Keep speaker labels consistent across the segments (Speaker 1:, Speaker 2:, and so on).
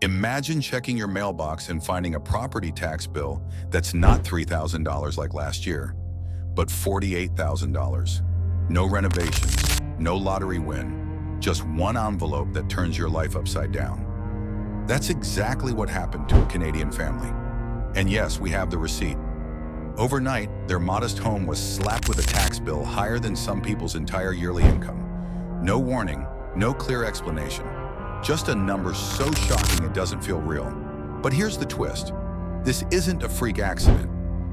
Speaker 1: Imagine checking your mailbox and finding a property tax bill that's not $3,000 like last year, but $48,000. No renovations, no lottery win, just one envelope that turns your life upside down. That's exactly what happened to a Canadian family. And yes, we have the receipt. Overnight, their modest home was slapped with a tax bill higher than some people's entire yearly income. No warning, no clear explanation. Just a number so shocking it doesn't feel real. But here's the twist. This isn't a freak accident.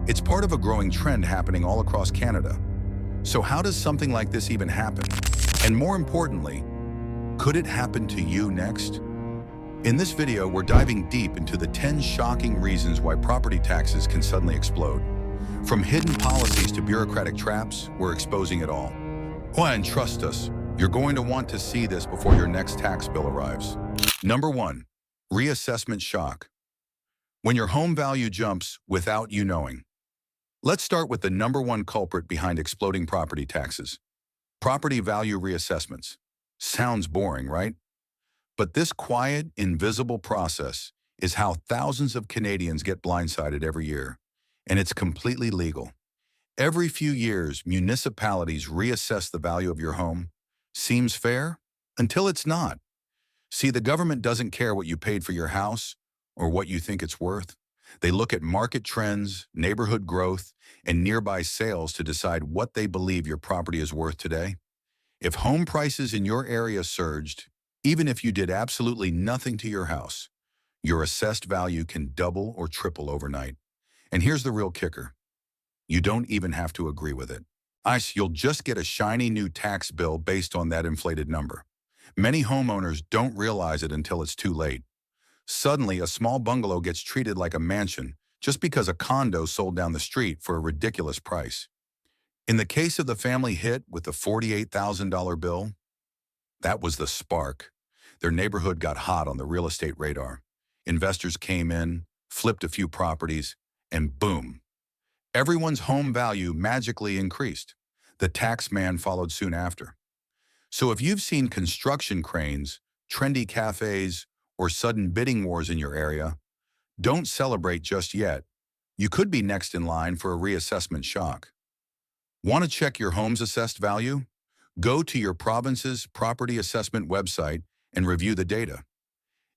Speaker 1: It's part of a growing trend happening all across Canada. So how does something like this even happen? And more importantly, could it happen to you next? In this video, we're diving deep into the 10 shocking reasons why property taxes can suddenly explode. From hidden policies to bureaucratic traps, we're exposing it all. Oh, and trust us, you're going to want to see this before your next tax bill arrives. Number 1, reassessment shock. When your home value jumps without you knowing. Let's start with the number 1 culprit behind exploding property taxes. Property value reassessments. Sounds boring, right? But this quiet, invisible process is how thousands of Canadians get blindsided every year. And it's completely legal. Every few years, municipalities reassess the value of your home. Seems fair? Until it's not. See, the government doesn't care what you paid for your house or what you think it's worth. They look at market trends, neighborhood growth, and nearby sales to decide what they believe your property is worth today. If home prices in your area surged, even if you did absolutely nothing to your house, your assessed value can double or triple overnight. And here's the real kicker. You don't even have to agree with it. You'll just get a shiny new tax bill based on that inflated number. Many homeowners don't realize it until it's too late. Suddenly, a small bungalow gets treated like a mansion just because a condo sold down the street for a ridiculous price. In the case of the family hit with the $48,000 bill, that was the spark. Their neighborhood got hot on the real estate radar. Investors came in, flipped a few properties, and boom. Everyone's home value magically increased. The tax man followed soon after. So if you've seen construction cranes, trendy cafes, or sudden bidding wars in your area, don't celebrate just yet. You could be next in line for a reassessment shock. Want to check your home's assessed value? Go to your province's property assessment website and review the data.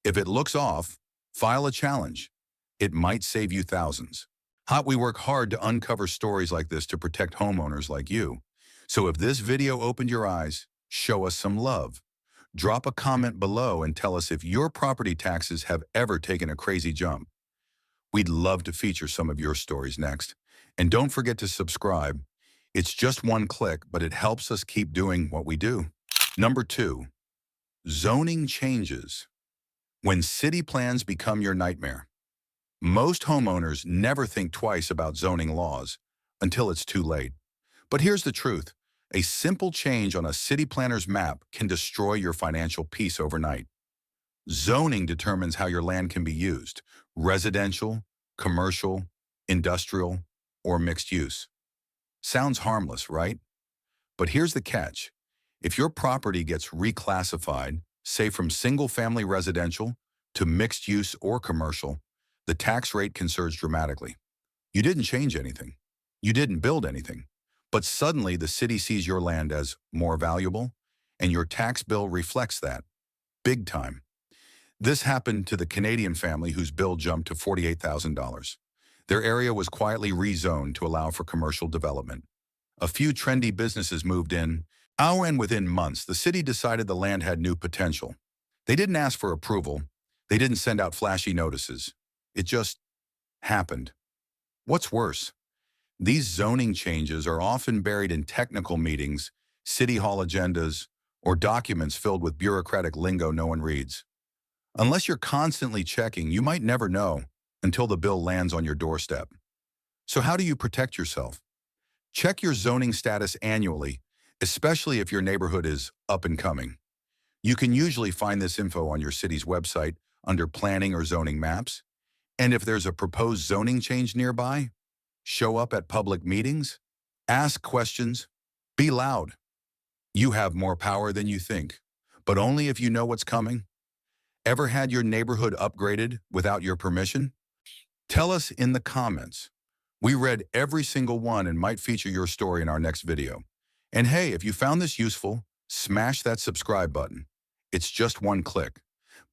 Speaker 1: If it looks off, file a challenge. It might save you thousands. We work hard to uncover stories like this to protect homeowners like you. So if this video opened your eyes, show us some love. Drop a comment below and tell us if your property taxes have ever taken a crazy jump. We'd love to feature some of your stories next. And don't forget to subscribe. It's just one click, but it helps us keep doing what we do. Number 2, zoning changes. When city plans become your nightmare. Most homeowners never think twice about zoning laws until it's too late. But here's the truth. A simple change on a city planner's map can destroy your financial peace overnight. Zoning determines how your land can be used: residential, commercial, industrial, or mixed use. Sounds harmless, right? But here's the catch. If your property gets reclassified, say from single-family residential to mixed use or commercial, the tax rate can surge dramatically. You didn't change anything. You didn't build anything. But suddenly the city sees your land as more valuable, and your tax bill reflects that. Big time. This happened to the Canadian family whose bill jumped to $48,000. Their area was quietly rezoned to allow for commercial development. A few trendy businesses moved in, and within months, the city decided the land had new potential. They didn't ask for approval. They didn't send out flashy notices. It just happened. What's worse? These zoning changes are often buried in technical meetings, city hall agendas, or documents filled with bureaucratic lingo no one reads. Unless you're constantly checking, you might never know until the bill lands on your doorstep. So how do you protect yourself? Check your zoning status annually, especially if your neighborhood is up and coming. You can usually find this info on your city's website under planning or zoning maps. And if there's a proposed zoning change nearby, show up at public meetings, ask questions, be loud. You have more power than you think, but only if you know what's coming. Ever had your neighborhood upgraded without your permission? Tell us in the comments. We read every single one and might feature your story in our next video. And hey, if you found this useful, smash that subscribe button. It's just one click,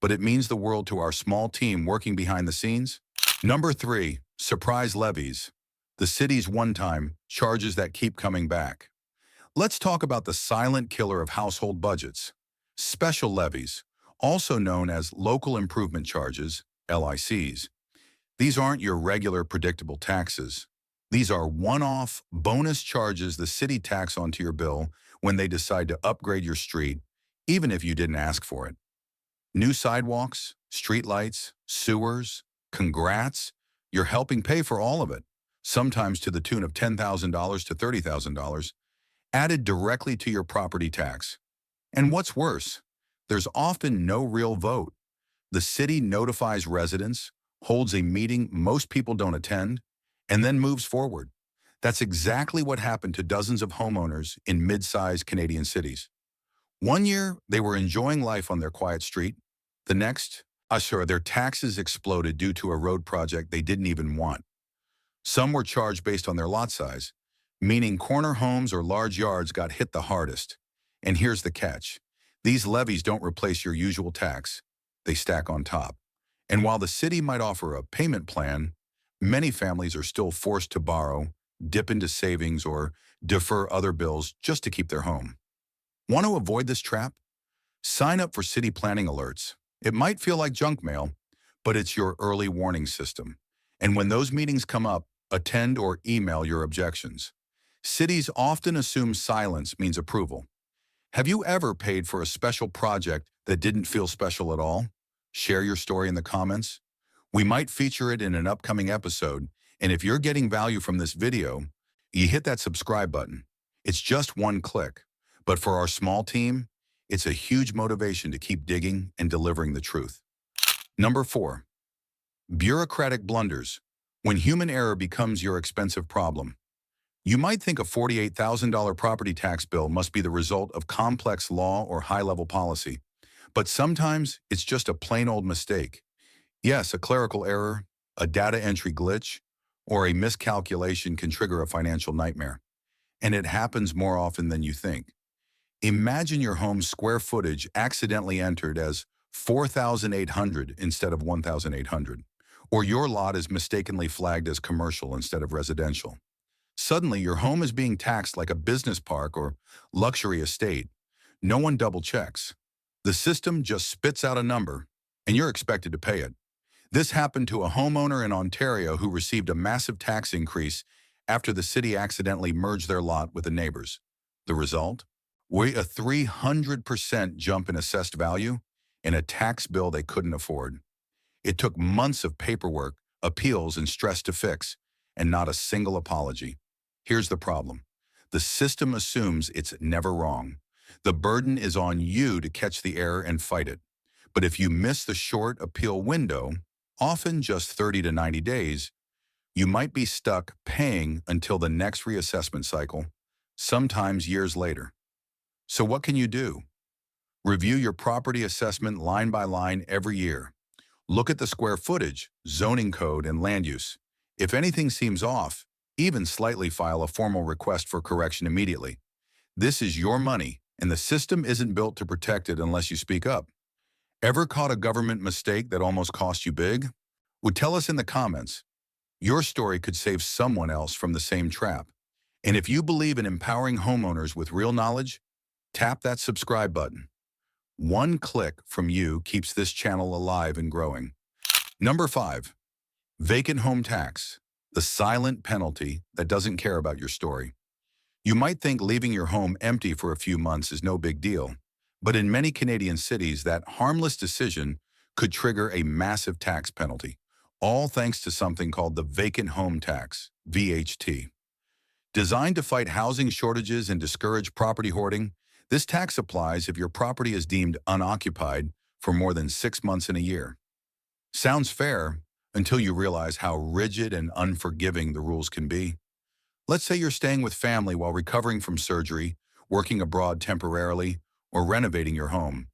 Speaker 1: but it means the world to our small team working behind the scenes. Number 3, surprise levies. The city's one-time charges that keep coming back. Let's talk about the silent killer of household budgets. Special levies, also known as local improvement charges, LICs. These aren't your regular predictable taxes. These are one-off bonus charges the city tacks onto your bill when they decide to upgrade your street, even if you didn't ask for it. New sidewalks, streetlights, sewers, congrats, you're helping pay for all of it, sometimes to the tune of $10,000 to $30,000, added directly to your property tax. And what's worse, there's often no real vote. The city notifies residents, holds a meeting most people don't attend, and then moves forward. That's exactly what happened to dozens of homeowners in mid-sized Canadian cities. One year, they were enjoying life on their quiet street. The next, their taxes exploded due to a road project they didn't even want. Some were charged based on their lot size, meaning corner homes or large yards got hit the hardest. And here's the catch. These levies don't replace your usual tax. They stack on top. And while the city might offer a payment plan, many families are still forced to borrow, dip into savings, or defer other bills just to keep their home. Want to avoid this trap? Sign up for city planning alerts. It might feel like junk mail, but it's your early warning system. And when those meetings come up, attend or email your objections. Cities often assume silence means approval. Have you ever paid for a special project that didn't feel special at all? Share your story in the comments. We might feature it in an upcoming episode, and if you're getting value from this video, you hit that subscribe button. It's just one click, but for our small team, it's a huge motivation to keep digging and delivering the truth. Number 4, bureaucratic blunders, when human error becomes your expensive problem. You might think a $48,000 property tax bill must be the result of complex law or high-level policy, but sometimes it's just a plain old mistake. Yes, a clerical error, a data entry glitch, or a miscalculation can trigger a financial nightmare. And it happens more often than you think. Imagine your home's square footage accidentally entered as 4,800 instead of 1,800, or your lot is mistakenly flagged as commercial instead of residential. Suddenly, your home is being taxed like a business park or luxury estate. No one double checks. The system just spits out a number, and you're expected to pay it. This happened to a homeowner in Ontario who received a massive tax increase after the city accidentally merged their lot with a neighbor's. The result? A 300% jump in assessed value and a tax bill they couldn't afford. It took months of paperwork, appeals, and stress to fix, and not a single apology. Here's the problem. The system assumes it's never wrong. The burden is on you to catch the error and fight it. But if you miss the short appeal window, often just 30 to 90 days, you might be stuck paying until the next reassessment cycle, sometimes years later. So what can you do? Review your property assessment line by line every year. Look at the square footage, zoning code, and land use. If anything seems off, even slightly file a formal request for correction immediately. This is your money, and the system isn't built to protect it unless you speak up. Ever caught a government mistake that almost cost you big? Well, tell us in the comments. Your story could save someone else from the same trap. And if you believe in empowering homeowners with real knowledge, tap that subscribe button. One click from you keeps this channel alive and growing. Number 5, vacant home tax, the silent penalty that doesn't care about your story. You might think leaving your home empty for a few months is no big deal, but in many Canadian cities, that harmless decision could trigger a massive tax penalty, all thanks to something called the vacant home tax, VHT. Designed to fight housing shortages and discourage property hoarding, this tax applies if your property is deemed unoccupied for more than 6 months in a year. Sounds fair until you realize how rigid and unforgiving the rules can be. Let's say you're staying with family while recovering from surgery, working abroad temporarily, or renovating your home.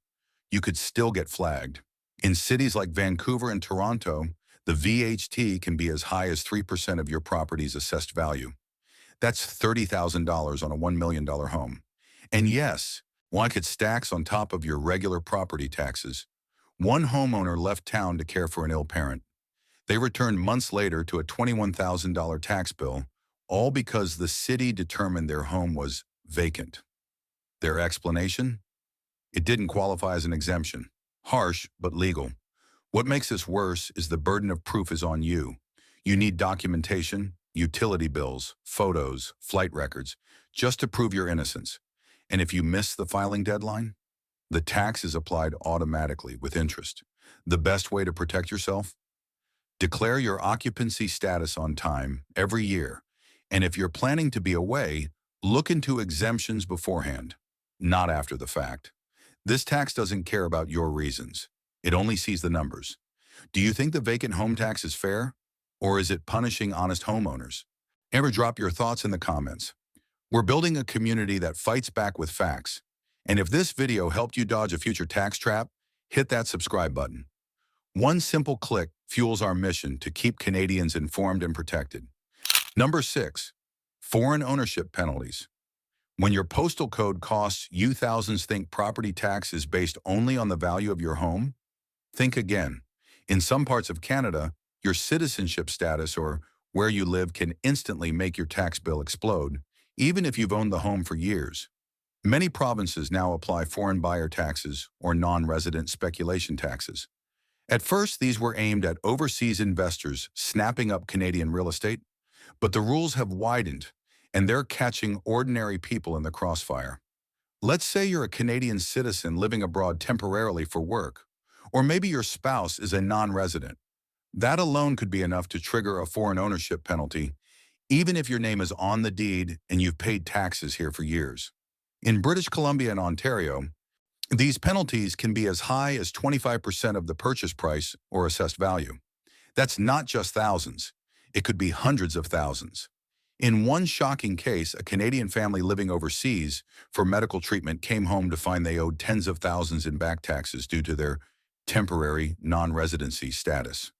Speaker 1: You could still get flagged. In cities like Vancouver and Toronto, the VHT can be as high as 3% of your property's assessed value. That's $30,000 on a $1 million home. And yes, like it stacks on top of your regular property taxes. One homeowner left town to care for an ill parent. They returned months later to a $21,000 tax bill, all because the city determined their home was vacant. Their explanation? It didn't qualify as an exemption. Harsh, but legal. What makes this worse is the burden of proof is on you. You need documentation, utility bills, photos, flight records, just to prove your innocence. And if you miss the filing deadline, the tax is applied automatically with interest. The best way to protect yourself? Declare your occupancy status on time every year. And if you're planning to be away, look into exemptions beforehand, not after the fact. This tax doesn't care about your reasons. It only sees the numbers. Do you think the vacant home tax is fair? Or is it punishing honest homeowners? Ever drop your thoughts in the comments. We're building a community that fights back with facts. And if this video helped you dodge a future tax trap, hit that subscribe button. One simple click fuels our mission to keep Canadians informed and protected. Number 6, foreign ownership penalties. When your postal code costs you thousands, think property tax is based only on the value of your home? Think again. In some parts of Canada, your citizenship status or where you live can instantly make your tax bill explode, even if you've owned the home for years. Many provinces now apply foreign buyer taxes or non-resident speculation taxes. At first, these were aimed at overseas investors snapping up Canadian real estate, but the rules have widened, and they're catching ordinary people in the crossfire. Let's say you're a Canadian citizen living abroad temporarily for work, or maybe your spouse is a non-resident. That alone could be enough to trigger a foreign ownership penalty, even if your name is on the deed and you've paid taxes here for years. In British Columbia and Ontario, these penalties can be as high as 25% of the purchase price or assessed value. That's not just thousands. It could be hundreds of thousands. In one shocking case, a Canadian family living overseas for medical treatment came home to find they owed tens of thousands in back taxes due to their temporary non-residency status.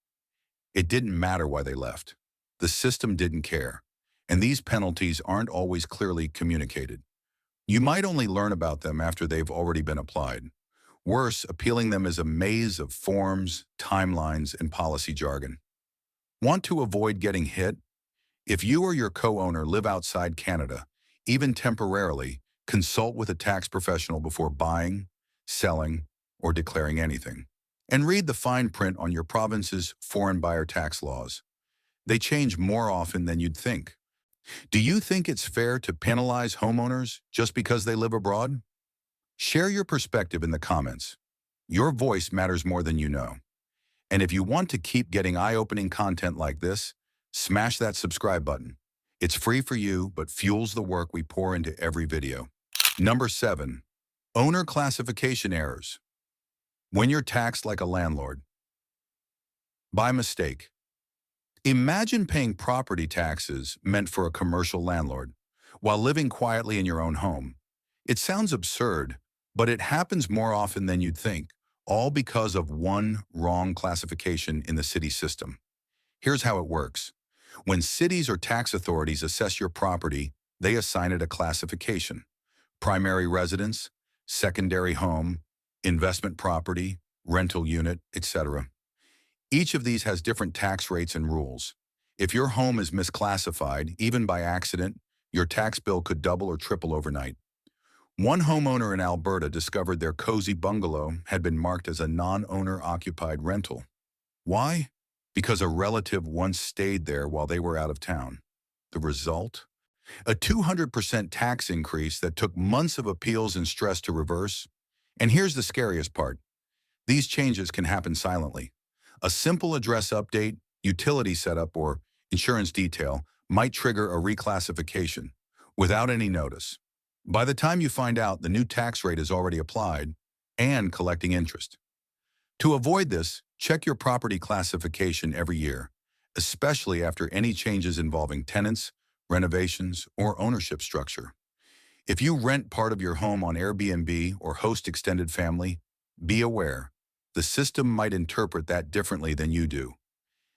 Speaker 1: It didn't matter why they left. The system didn't care. And these penalties aren't always clearly communicated. You might only learn about them after they've already been applied. Worse, appealing them is a maze of forms, timelines, and policy jargon. Want to avoid getting hit? If you or your co-owner live outside Canada, even temporarily, consult with a tax professional before buying, selling, or declaring anything. And read the fine print on your province's foreign buyer tax laws. They change more often than you'd think. Do you think it's fair to penalize homeowners just because they live abroad? Share your perspective in the comments. Your voice matters more than you know. And if you want to keep getting eye-opening content like this, smash that subscribe button. It's free for you, but fuels the work we pour into every video. Number 7, owner classification errors. When you're taxed like a landlord. By mistake. Imagine paying property taxes meant for a commercial landlord while living quietly in your own home. It sounds absurd, but it happens more often than you'd think, all because of one wrong classification in the city system. Here's how it works. When cities or tax authorities assess your property, they assign it a classification: primary residence, secondary home, investment property, rental unit, etc. Each of these has different tax rates and rules. If your home is misclassified, even by accident, your tax bill could double or triple overnight. One homeowner in Alberta discovered their cozy bungalow had been marked as a non-owner occupied rental. Why? Because a relative once stayed there while they were out of town. The result? A 200% tax increase that took months of appeals and stress to reverse. And here's the scariest part. These changes can happen silently. A simple address update, utility setup, or insurance detail might trigger a reclassification without any notice. By the time you find out, the new tax rate is already applied and collecting interest. To avoid this, check your property classification every year, especially after any changes involving tenants, renovations, or ownership structure. If you rent part of your home on Airbnb or host extended family, be aware. The system might interpret that differently than you do.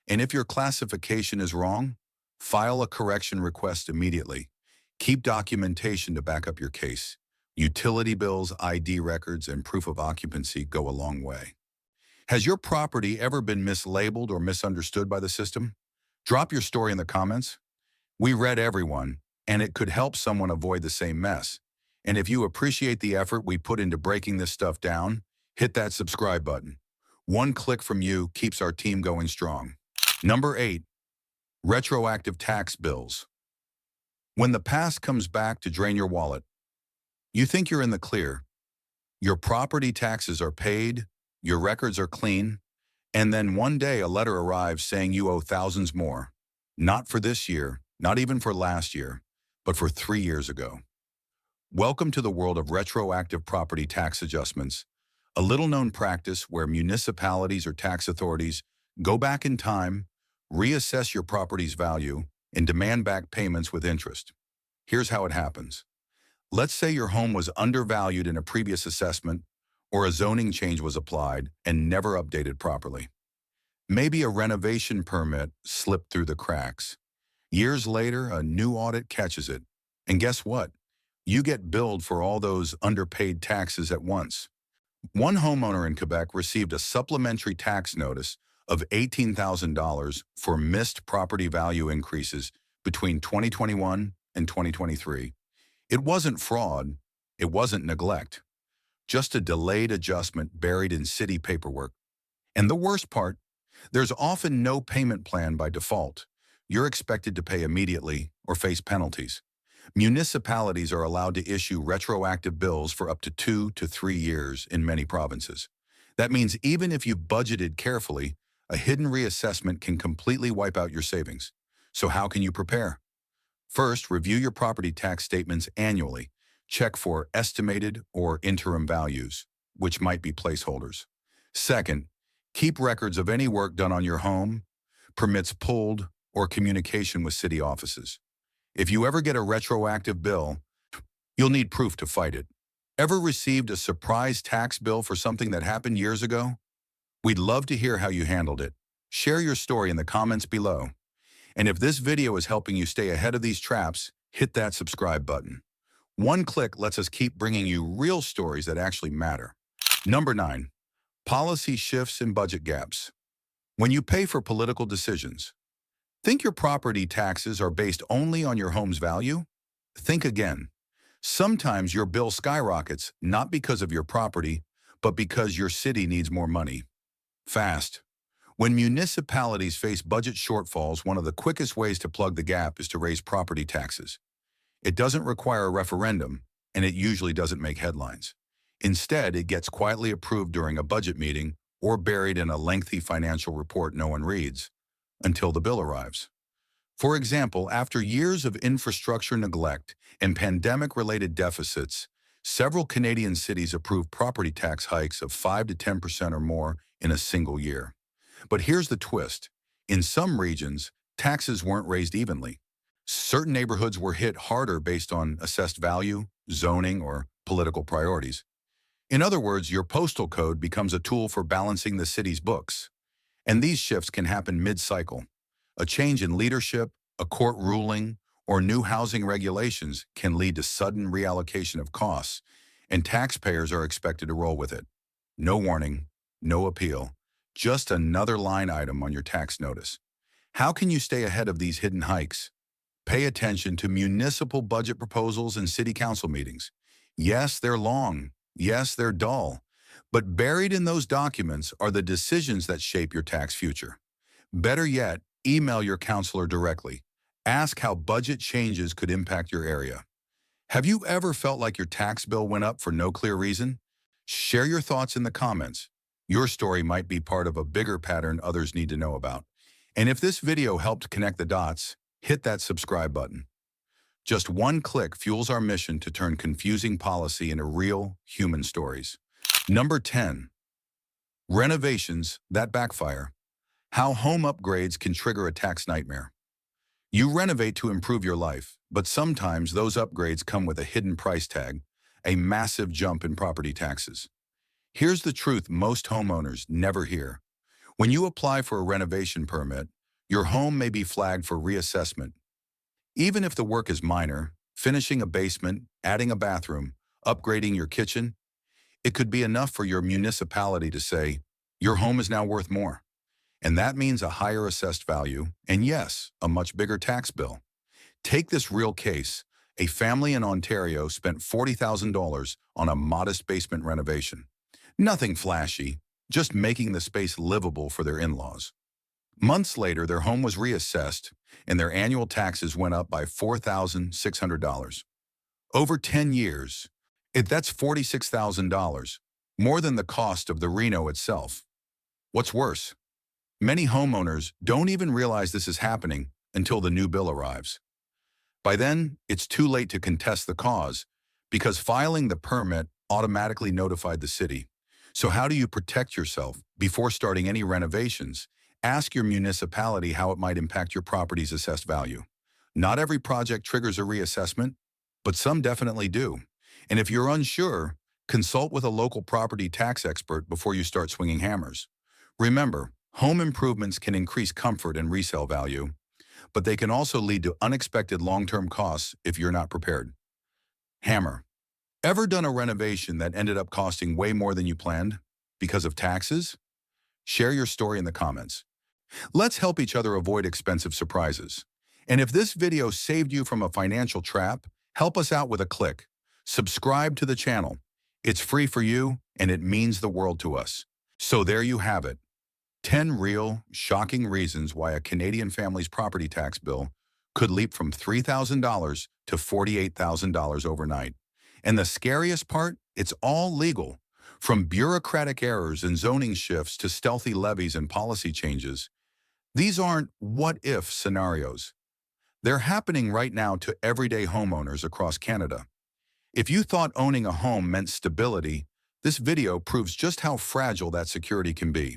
Speaker 1: And if your classification is wrong, file a correction request immediately. Keep documentation to back up your case. Utility bills, ID records, and proof of occupancy go a long way. Has your property ever been mislabeled or misunderstood by the system? Drop your story in the comments. We read everyone, and it could help someone avoid the same mess. And if you appreciate the effort we put into breaking this stuff down, hit that subscribe button. One click from you keeps our team going strong. Number 8, retroactive tax bills. When the past comes back to drain your wallet, you think you're in the clear. Your property taxes are paid, your records are clean, and then one day a letter arrives saying you owe thousands more. Not for this year, not even for last year, but for 3 years ago. Welcome to the world of retroactive property tax adjustments, a little-known practice where municipalities or tax authorities go back in time, reassess your property's value, and demand back payments with interest. Here's how it happens. Let's say your home was undervalued in a previous assessment, or a zoning change was applied and never updated properly. Maybe a renovation permit slipped through the cracks. Years later, a new audit catches it. And guess what? You get billed for all those underpaid taxes at once. One homeowner in Quebec received a supplementary tax notice of $18,000 for missed property value increases between 2021 and 2023. It wasn't fraud, it wasn't neglect, just a delayed adjustment buried in city paperwork. And the worst part, there's often no payment plan by default. You're expected to pay immediately or face penalties. Municipalities are allowed to issue retroactive bills for up to 2 to 3 years in many provinces. That means even if you budgeted carefully, a hidden reassessment can completely wipe out your savings. So how can you prepare? First, review your property tax statements annually. Check for estimated or interim values, which might be placeholders. Second, keep records of any work done on your home, permits pulled, or communication with city offices. If you ever get a retroactive bill, you'll need proof to fight it. Ever received a surprise tax bill for something that happened years ago? We'd love to hear how you handled it. Share your story in the comments below. And if this video is helping you stay ahead of these traps, hit that subscribe button. One click lets us keep bringing you real stories that actually matter. Number 9, policy shifts and budget gaps. When you pay for political decisions, think your property taxes are based only on your home's value? Think again. Sometimes your bill skyrockets not because of your property, but because your city needs more money. Fast. When municipalities face budget shortfalls, one of the quickest ways to plug the gap is to raise property taxes. It doesn't require a referendum, and it usually doesn't make headlines. Instead, it gets quietly approved during a budget meeting or buried in a lengthy financial report no one reads, until the bill arrives. For example, after years of infrastructure neglect and pandemic-related deficits, several Canadian cities approved property tax hikes of 5 to 10% or more in a single year. But here's the twist. In some regions, taxes weren't raised evenly. Certain neighborhoods were hit harder based on assessed value, zoning, or political priorities. In other words, your postal code becomes a tool for balancing the city's books. And these shifts can happen mid-cycle. A change in leadership, a court ruling, or new housing regulations can lead to sudden reallocation of costs, and taxpayers are expected to roll with it. No warning, no appeal, just another line item on your tax notice. How can you stay ahead of these hidden hikes? Pay attention to municipal budget proposals and city council meetings. Yes, they're long. Yes, they're dull. But buried in those documents are the decisions that shape your tax future. Better yet, email your counselor directly. Ask how budget changes could impact your area. Have you ever felt like your tax bill went up for no clear reason? Share your thoughts in the comments. Your story might be part of a bigger pattern others need to know about. And if this video helped connect the dots, hit that subscribe button. Just one click fuels our mission to turn confusing policy into real human stories. Number 10, renovations that backfire. How home upgrades can trigger a tax nightmare. You renovate to improve your life, but sometimes those upgrades come with a hidden price tag, a massive jump in property taxes. Here's the truth most homeowners never hear. When you apply for a renovation permit, your home may be flagged for reassessment. Even if the work is minor, finishing a basement, adding a bathroom, upgrading your kitchen, it could be enough for your municipality to say, your home is now worth more. And that means a higher assessed value, and yes, a much bigger tax bill. Take this real case. A family in Ontario spent $40,000 on a modest basement renovation. Nothing flashy, just making the space livable for their in-laws. Months later, their home was reassessed, and their annual taxes went up by $4,600. Over 10 years, that's $46,000, more than the cost of the reno itself. What's worse, many homeowners don't even realize this is happening until the new bill arrives. By then, it's too late to contest the cause because filing the permit automatically notified the city. So how do you protect yourself before starting any renovations? Ask your municipality how it might impact your property's assessed value. Not every project triggers a reassessment, but some definitely do. And if you're unsure, consult with a local property tax expert before you start swinging hammers. Remember, home improvements can increase comfort and resale value, but they can also lead to unexpected long-term costs if you're not prepared. Hammer. Ever done a renovation that ended up costing way more than you planned because of taxes? Share your story in the comments. Let's help each other avoid expensive surprises. And if this video saved you from a financial trap, help us out with a click. Subscribe to the channel. It's free for you, and it means the world to us. So there you have it. 10 real, shocking reasons why a Canadian family's property tax bill could leap from $3,000 to $48,000 overnight. And the scariest part, it's all legal. From bureaucratic errors and zoning shifts to stealthy levies and policy changes, these aren't what-if scenarios. They're happening right now to everyday homeowners across Canada. If you thought owning a home meant stability, this video proves just how fragile that security can be.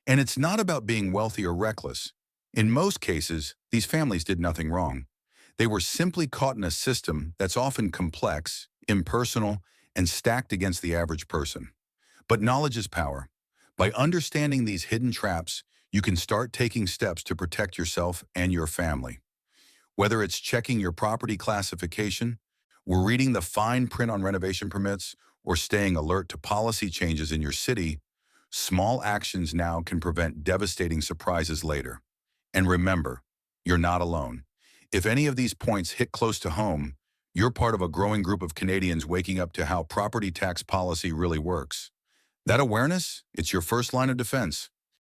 Speaker 1: And it's not about being wealthy or reckless. In most cases, these families did nothing wrong. They were simply caught in a system that's often complex, impersonal, and stacked against the average person. But knowledge is power. By understanding these hidden traps, you can start taking steps to protect yourself and your family. Whether it's checking your property classification, or reading the fine print on renovation permits, or staying alert to policy changes in your city, small actions now can prevent devastating surprises later. And remember, you're not alone. If any of these points hit close to home, you're part of a growing group of Canadians waking up to how property tax policy really works. That awareness, it's your first line of defense.